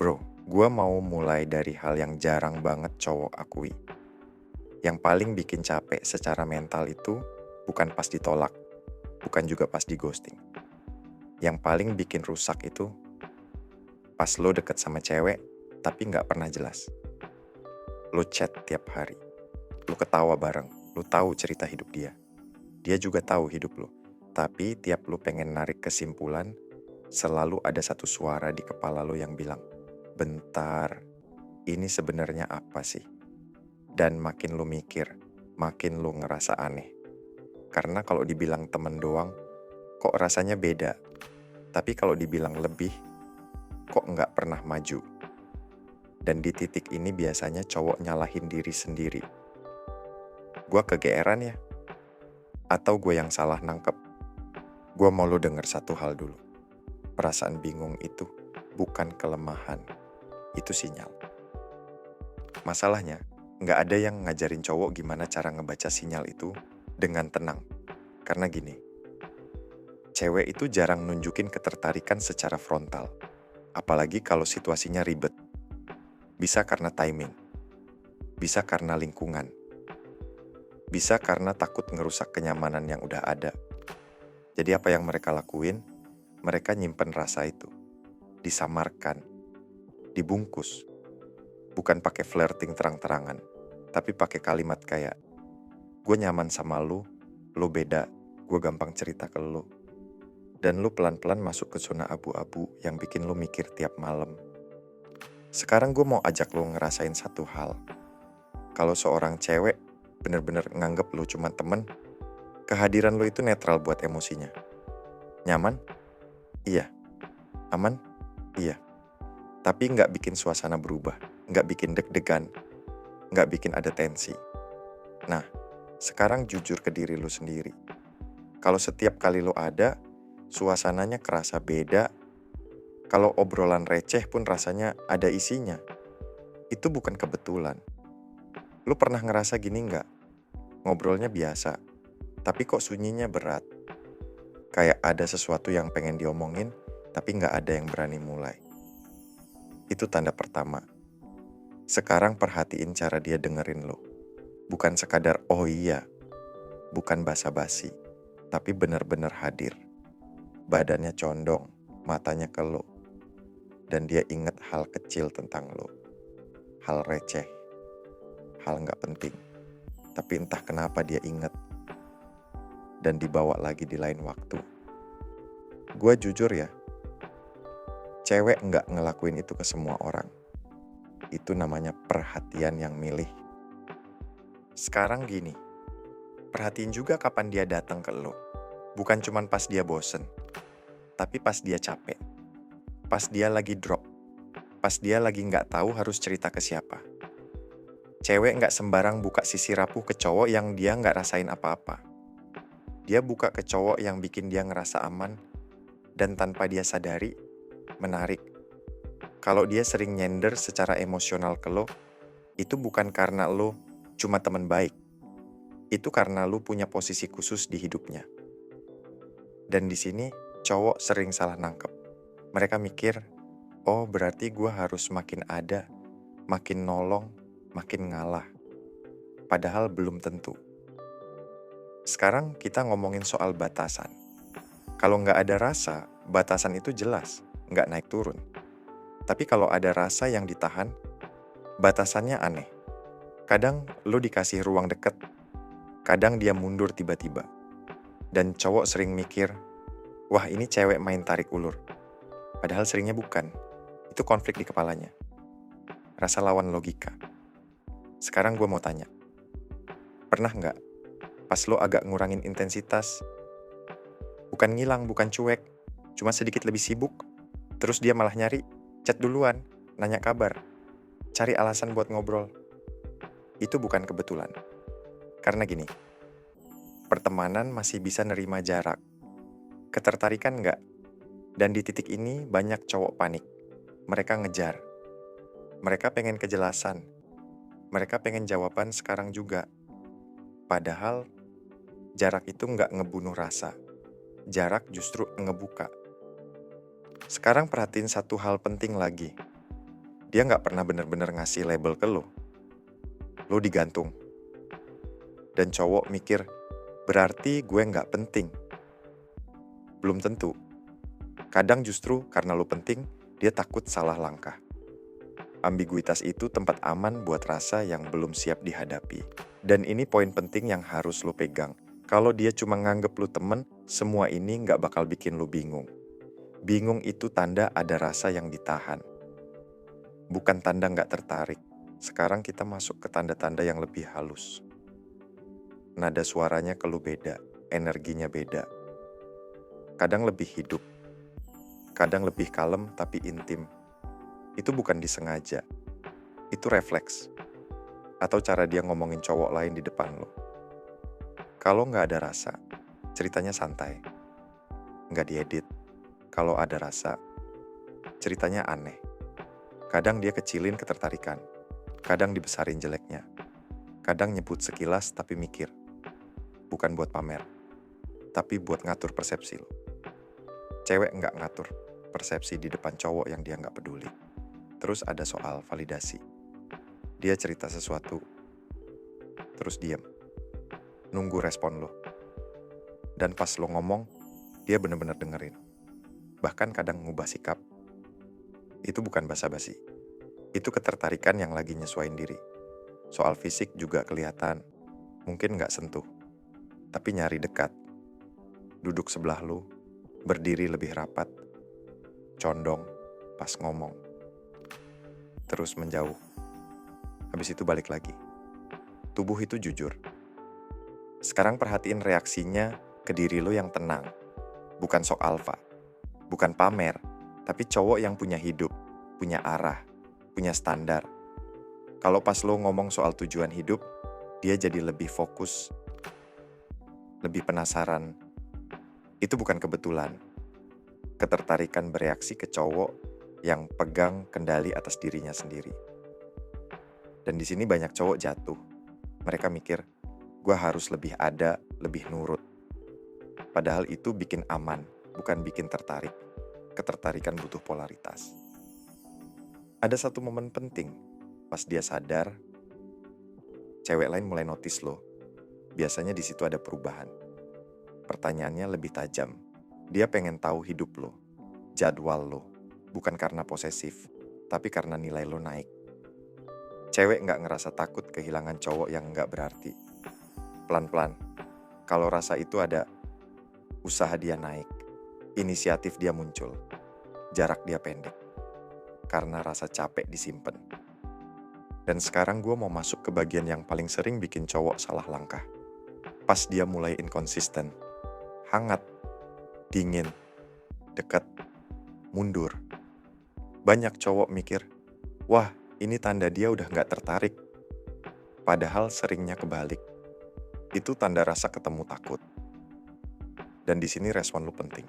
Bro, gua mau mulai dari hal yang jarang banget cowok akui. Yang paling bikin capek secara mental itu bukan pas ditolak, bukan juga pas di ghosting. Yang paling bikin rusak itu pas lo deket sama cewek tapi nggak pernah jelas. Lo chat tiap hari, lo ketawa bareng, lo tahu cerita hidup dia. Dia juga tahu hidup lo. Tapi tiap lo pengen narik kesimpulan, selalu ada satu suara di kepala lo yang bilang, "Bentar, ini sebenarnya apa sih?" Dan makin lu mikir, makin lu ngerasa aneh. Karena kalau dibilang temen doang, kok rasanya beda. Tapi kalau dibilang lebih, kok nggak pernah maju. Dan di titik ini biasanya cowok nyalahin diri sendiri. Gua kegeeran ya? Atau gue yang salah nangkep? Gua mau lu denger satu hal dulu. Perasaan bingung itu bukan kelemahan, itu sinyal. Masalahnya, nggak ada yang ngajarin cowok gimana cara ngebaca sinyal itu dengan tenang. Karena gini, cewek itu jarang nunjukin ketertarikan secara frontal. Apalagi kalau situasinya ribet. Bisa karena timing, bisa karena lingkungan, bisa karena takut ngerusak kenyamanan yang udah ada. Jadi apa yang mereka lakuin, mereka nyimpen rasa itu. Disamarkan, dibungkus. Bukan pakai flirting terang-terangan, tapi pakai kalimat kayak, gue nyaman sama lu beda, gue gampang cerita ke lu. Dan lu pelan-pelan masuk ke zona abu-abu yang bikin lu mikir tiap malam. Sekarang gue mau ajak lu ngerasain satu hal. Kalau seorang cewek bener-bener nganggep lu cuma temen, kehadiran lu itu netral buat emosinya. Nyaman? Iya. Aman? Iya. Tapi nggak bikin suasana berubah, nggak bikin deg-degan, nggak bikin ada tensi. Nah, sekarang jujur ke diri lu sendiri. Kalau setiap kali lu ada, suasananya kerasa beda. Kalau obrolan receh pun rasanya ada isinya. Itu bukan kebetulan. Lu pernah ngerasa gini nggak? Ngobrolnya biasa, tapi kok sunyinya berat. Kayak ada sesuatu yang pengen diomongin, tapi nggak ada yang berani mulai. Itu tanda pertama. Sekarang perhatiin cara dia dengerin lo. Bukan sekadar oh iya, bukan basa-basi, tapi benar-benar hadir. Badannya condong, matanya ke lo. Dan dia inget hal kecil tentang lo. Hal receh, hal nggak penting. Tapi entah kenapa dia inget. Dan dibawa lagi di lain waktu. Gue jujur ya, cewek nggak ngelakuin itu ke semua orang. Itu namanya perhatian yang milih. Sekarang gini, perhatiin juga kapan dia datang ke lo. Bukan cuman pas dia bosen, tapi pas dia capek. Pas dia lagi drop. Pas dia lagi nggak tahu harus cerita ke siapa. Cewek nggak sembarang buka sisi rapuh ke cowok yang dia nggak rasain apa-apa. Dia buka ke cowok yang bikin dia ngerasa aman, dan tanpa dia sadari, menarik. Kalau dia sering nyender secara emosional ke lo, itu bukan karena lo cuma teman baik. Itu karena lo punya posisi khusus di hidupnya. Dan di sini, cowok sering salah nangkep. Mereka mikir, oh berarti gue harus makin ada, makin nolong, makin ngalah. Padahal belum tentu. Sekarang kita ngomongin soal batasan. Kalau nggak ada rasa, batasan itu jelas, nggak naik turun. Tapi kalau ada rasa yang ditahan, batasannya aneh. Kadang lo dikasih ruang deket, kadang dia mundur tiba-tiba. Dan cowok sering mikir, wah ini cewek main tarik ulur. Padahal seringnya bukan. Itu konflik di kepalanya. Rasa lawan logika. Sekarang gue mau tanya, pernah nggak pas lo agak ngurangin intensitas, bukan ngilang, bukan cuek, cuma sedikit lebih sibuk, terus dia malah nyari, chat duluan, nanya kabar, cari alasan buat ngobrol. Itu bukan kebetulan. Karena gini, pertemanan masih bisa nerima jarak. Ketertarikan nggak? Dan di titik ini banyak cowok panik. Mereka ngejar. Mereka pengen kejelasan. Mereka pengen jawaban sekarang juga. Padahal jarak itu nggak ngebunuh rasa. Jarak justru ngebuka. Sekarang perhatiin satu hal penting lagi. Dia nggak pernah bener-bener ngasih label ke lo. Lo digantung. Dan cowok mikir, berarti gue nggak penting. Belum tentu. Kadang justru karena lo penting, dia takut salah langkah. Ambiguitas itu tempat aman buat rasa yang belum siap dihadapi. Dan ini poin penting yang harus lo pegang. Kalau dia cuma nganggep lo temen, semua ini nggak bakal bikin lo bingung. Bingung itu tanda ada rasa yang ditahan. Bukan tanda nggak tertarik. Sekarang kita masuk ke tanda-tanda yang lebih halus. Nada suaranya ke lo beda, energinya beda. Kadang lebih hidup, kadang lebih kalem tapi intim. Itu bukan disengaja, itu refleks. Atau cara dia ngomongin cowok lain di depan lo. Kalau nggak ada rasa, ceritanya santai. Nggak diedit. Kalau ada rasa, ceritanya aneh. Kadang dia kecilin ketertarikan, kadang dibesarin jeleknya. Kadang nyebut sekilas tapi mikir. Bukan buat pamer, tapi buat ngatur persepsi lo. Cewek nggak ngatur persepsi di depan cowok yang dia nggak peduli. Terus ada soal validasi. Dia cerita sesuatu, terus diam. Nunggu respon lo. Dan pas lo ngomong, dia bener-bener dengerin. Bahkan kadang ngubah sikap. Itu bukan basa-basi. Itu ketertarikan yang lagi nyesuain diri. Soal fisik juga kelihatan. Mungkin nggak sentuh, tapi nyari dekat. Duduk sebelah lo, berdiri lebih rapat. Condong pas ngomong. Terus menjauh. Habis itu balik lagi. Tubuh itu jujur. Sekarang perhatiin reaksinya ke diri lo yang tenang. Bukan sok alfa. Bukan pamer. Tapi cowok yang punya hidup. Punya arah. Punya standar. Kalau pas lo ngomong soal tujuan hidup, dia jadi lebih fokus. Lebih penasaran. Itu bukan kebetulan. Ketertarikan bereaksi ke cowok yang pegang kendali atas dirinya sendiri. Dan di sini banyak cowok jatuh. Mereka mikir, gue harus lebih ada, lebih nurut. Padahal itu bikin aman, bukan bikin tertarik. Ketertarikan butuh polaritas. Ada satu momen penting, pas dia sadar, cewek lain mulai notice lo. Biasanya di situ ada perubahan. Pertanyaannya lebih tajam. Dia pengen tahu hidup lo, jadwal lo. Bukan karena posesif, tapi karena nilai lo naik. Cewek nggak ngerasa takut kehilangan cowok yang nggak berarti. Pelan-pelan, kalau rasa itu ada, usaha dia naik, inisiatif dia muncul, jarak dia pendek, karena rasa capek disimpan. Dan sekarang gue mau masuk ke bagian yang paling sering bikin cowok salah langkah. Pas dia mulai inkonsisten, hangat, dingin, dekat, mundur. Banyak cowok mikir, wah ini tanda dia udah gak tertarik. Padahal seringnya kebalik. Itu tanda rasa ketemu takut. Dan di sini respon lu penting.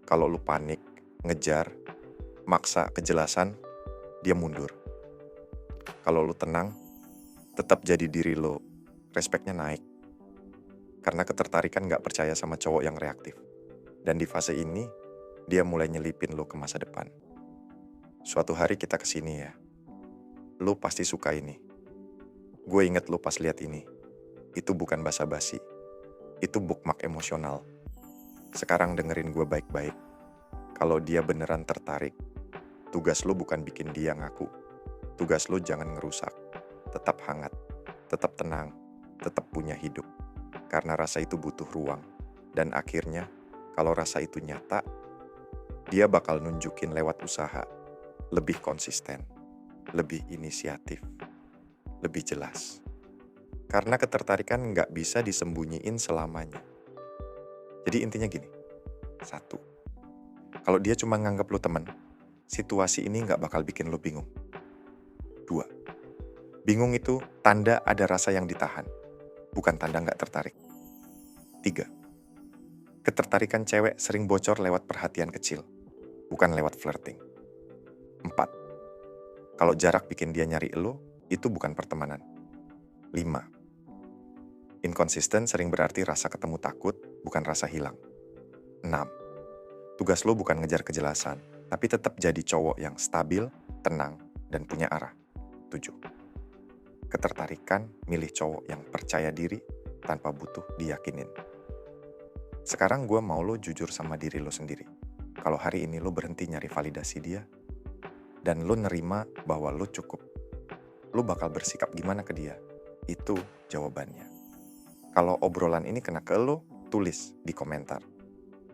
Kalau lu panik, ngejar, maksa kejelasan, dia mundur. Kalau lu tenang, tetap jadi diri lu, respeknya naik. Karena ketertarikan gak percaya sama cowok yang reaktif. Dan di fase ini, dia mulai nyelipin lu ke masa depan. Suatu hari kita kesini ya. Lu pasti suka ini. Gue inget lu pas lihat ini. Itu bukan basa-basi. Itu bookmark emosional. Sekarang dengerin gue baik-baik. Kalau dia beneran tertarik, tugas lu bukan bikin dia ngaku. Tugas lu jangan ngerusak. Tetap hangat. Tetap tenang. Tetap punya hidup. Karena rasa itu butuh ruang. Dan akhirnya, kalau rasa itu nyata, dia bakal nunjukin lewat usaha. Lebih konsisten. Lebih inisiatif, lebih jelas. Karena ketertarikan nggak bisa disembunyiin selamanya. Jadi intinya gini, 1, kalau dia cuma nganggap lo teman, situasi ini nggak bakal bikin lo bingung. 2, bingung itu tanda ada rasa yang ditahan, bukan tanda nggak tertarik. 3, ketertarikan cewek sering bocor lewat perhatian kecil, bukan lewat flirting. 4, kalau jarak bikin dia nyari elo, itu bukan pertemanan. 5. Inkonsisten sering berarti rasa ketemu takut, bukan rasa hilang. 6. Tugas lo bukan ngejar kejelasan, tapi tetap jadi cowok yang stabil, tenang, dan punya arah. 7. Ketertarikan milih cowok yang percaya diri tanpa butuh diyakinin. Sekarang gue mau lo jujur sama diri lo sendiri. Kalau hari ini lo berhenti nyari validasi dia, dan lo nerima bahwa lo cukup, lo bakal bersikap gimana ke dia? Itu jawabannya. Kalau obrolan ini kena ke lo, tulis di komentar.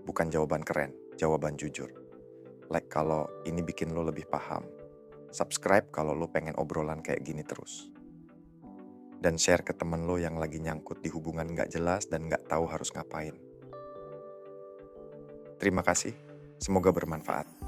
Bukan jawaban keren, jawaban jujur. Like kalau ini bikin lo lebih paham. Subscribe kalau lo pengen obrolan kayak gini terus. Dan share ke temen lo yang lagi nyangkut di hubungan gak jelas dan gak tahu harus ngapain. Terima kasih, semoga bermanfaat.